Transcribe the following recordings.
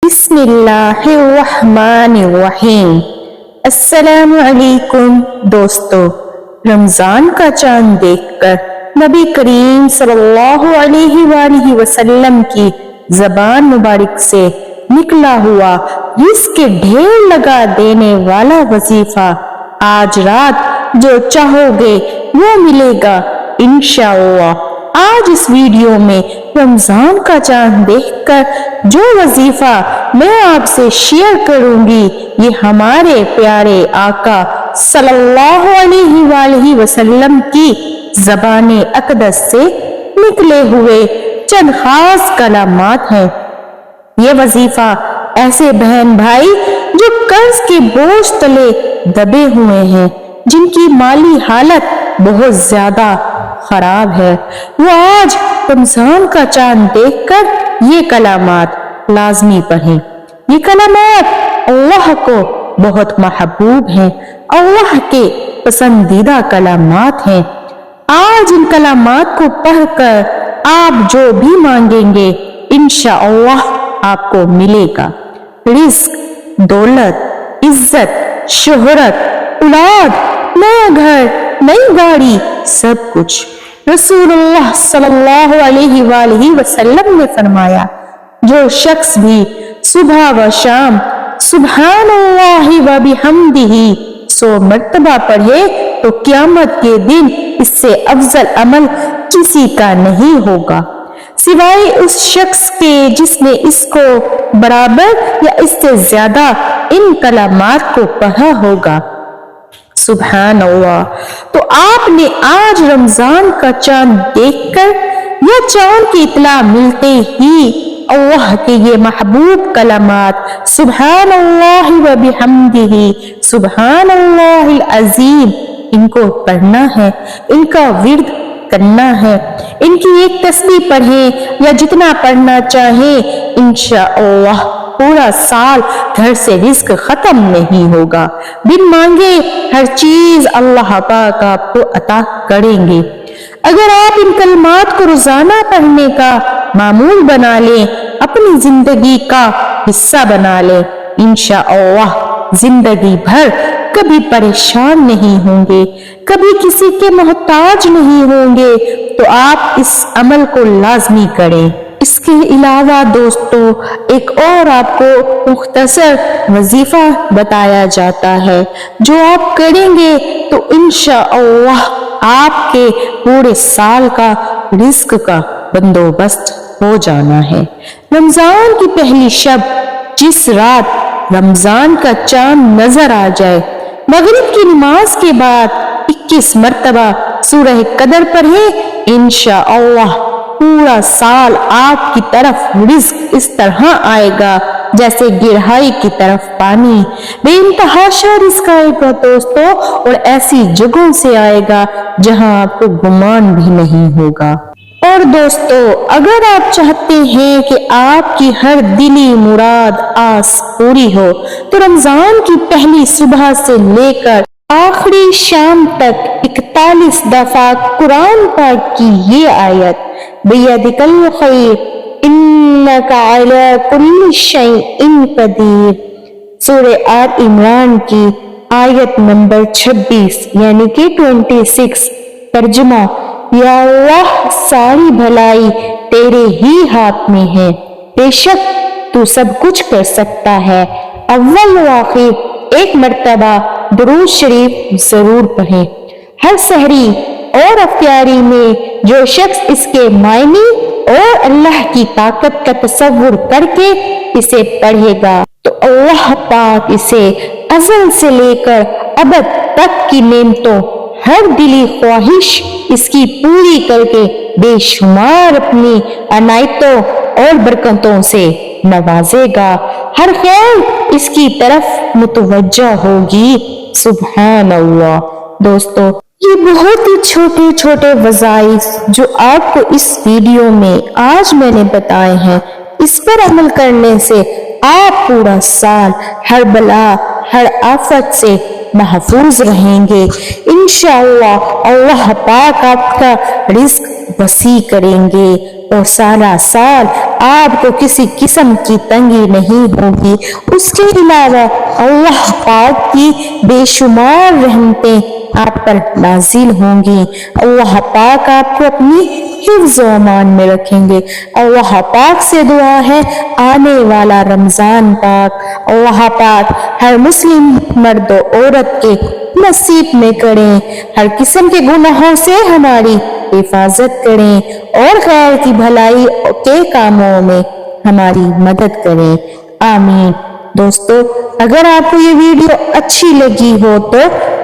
بسم اللہ الرحمن الرحیم۔ السلام علیکم دوستو، رمضان کا چاند دیکھ کر نبی کریم صلی اللہ علیہ وآلہ وسلم کی زبان مبارک سے نکلا ہوا رزق کے ڈھیر لگا دینے والا وظیفہ آج رات جو چاہو گے وہ ملے گا انشاءاللہ۔ آج اس ویڈیو میں رمضان کا چاند دیکھ کر جو وظیفہ میں آپ سے شیئر کروں گی یہ ہمارے پیارے آقا صلی اللہ علیہ وآلہ وسلم کی زبان اقدس سے نکلے ہوئے چند خاص کلمات ہیں۔ یہ وظیفہ ایسے بہن بھائی جو قرض کے بوجھ تلے دبے ہوئے ہیں، جن کی مالی حالت بہت زیادہ خراب ہے، وہ آج رمضان کا چاند دیکھ کر یہ کلمات لازمی پڑھیں۔ یہ کلمات اللہ کو بہت محبوب ہیں، اللہ کے پسندیدہ کلمات ہیں۔ آج ان کلمات کو پڑھ کر آپ جو بھی مانگیں گے انشاءاللہ آپ کو ملے گا۔ رزق، دولت، عزت، شہرت، اولاد، نیا گھر، نئی گاڑی، سب کچھ۔ رسول اللہ صلی اللہ علیہ وآلہ وسلم نے فرمایا، جو شخص بھی صبح و شام سبحان اللہ و بحمدہ 100 مرتبہ پڑھے تو قیامت کے دن اس سے افضل عمل کسی کا نہیں ہوگا سوائے اس شخص کے جس نے اس کو برابر یا اس سے زیادہ ان کلمات کو پڑھا ہوگا۔ سبحان اللہ۔ تو آپ نے آج رمضان کا چاند دیکھ کر یا چاند کی اطلاع ملتے ہی اللہ کے یہ محبوب کلمات سبحان اللہ و بحمدہ سبحان اللہ العظیم ان کو پڑھنا ہے، ان کا ورد کرنا ہے۔ ان کی ایک تسبیح پڑھیں یا جتنا پڑھنا چاہیں، انشاءاللہ پورا سال گھر سے رزق ختم نہیں ہوگا۔ بن مانگے ہر چیز اللہ پاک آپ کو عطا کریں گے۔ اگر آپ ان کلمات کو روزانہ پڑھنے کا معمول بنا لیں، اپنی زندگی کا حصہ بنا لیں، انشاءاللہ زندگی بھر کبھی پریشان نہیں ہوں گے، کبھی کسی کے محتاج نہیں ہوں گے۔ تو آپ اس عمل کو لازمی کریں۔ اس کے علاوہ دوستو ایک اور آپ کو مختصر وظیفہ بتایا جاتا ہے، جو آپ کریں گے تو انشاءاللہ آپ کے پورے سال کا رزق کا بندوبست ہو جانا ہے۔ رمضان کی پہلی شب جس رات رمضان کا چاند نظر آ جائے، مغرب کی نماز کے بعد 21 مرتبہ سورہ قدر پڑھیں، انشاءاللہ پورا سال آپ کی طرف رزق اس طرح آئے گا جیسے گرہائی کی طرف پانی۔ بے انتہا رزق آئے گا دوستو، اور ایسی جگہوں سے آئے گا جہاں آپ کو گمان بھی نہیں ہوگا۔ اور دوستو اگر آپ چاہتے ہیں کہ آپ کی ہر دلی مراد آس پوری ہو تو رمضان کی پہلی صبح سے لے کر آخری شام تک 41 دفعہ قرآن پاک کی یہ آیت بِیَدِکَ الْخَیْرُ اِنَّکَ عَلَىٰ کُلِّ شَیْءٍ قَدِیرٌ سورہ آل عمران کی آیت نمبر 26 یعنی کہ 26۔ ترجمہ، یا اللہ ساری بھلائی تیرے ہی ہاتھ میں ہے، بے شک تو سب کچھ کر سکتا ہے۔ اول و آخر ایک مرتبہ درود شریف ضرور پڑھیں۔ ہر سحری اور افطاری میں جو شخص اس کے معنی اور اللہ کی طاقت کا تصور کر کے اسے پڑھے گا تو اللہ پاک اسے ازل سے لے کر ابد تک کی نعمتوں، ہر دلی خواہش اس کی پوری کر کے بے شمار اپنی عنایتوں اور برکتوں سے نوازے گا۔ ہر خیر اس کی طرف متوجہ ہوگی۔ سبحان اللہ۔ دوستو یہ بہت ہی چھوٹے چھوٹے وظائف جو آپ کو اس ویڈیو میں آج میں نے بتائے ہیں، اس پر عمل کرنے سے آپ پورا سال ہر بلا ہر آفت سے محفوظ رہیں گے۔ انشاءاللہ اللہ پاک آپ کا رزق وسیع کریں گے اور سارا سال آپ کو کسی قسم کی تنگی نہیں ہوگی۔ اس کے علاوہ اللہ پاک کی بے شمار رحمتیں آپ پر نازل ہوں گی۔ اللہ پاک آپ کو اپنی حفظ و امان میں رکھیں گے۔ اللہ پاک سے دعا ہے آنے والا رمضان پاک اللہ پاک ہر مسلم مرد و عورت کے نصیب میں کریں، ہر قسم کے گناہوں سے ہماری حفاظت کریں اور غیر کی بھلائی کے کاموں میں ہماری مدد کریں، آمین۔ دوستو، اگر آپ کو یہ ویڈیو اچھی لگی ہو تو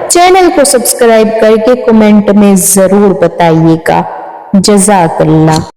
چینل کو سبسکرائب کر کے کمنٹ میں ضرور بتائیے گا۔ جزاک اللہ۔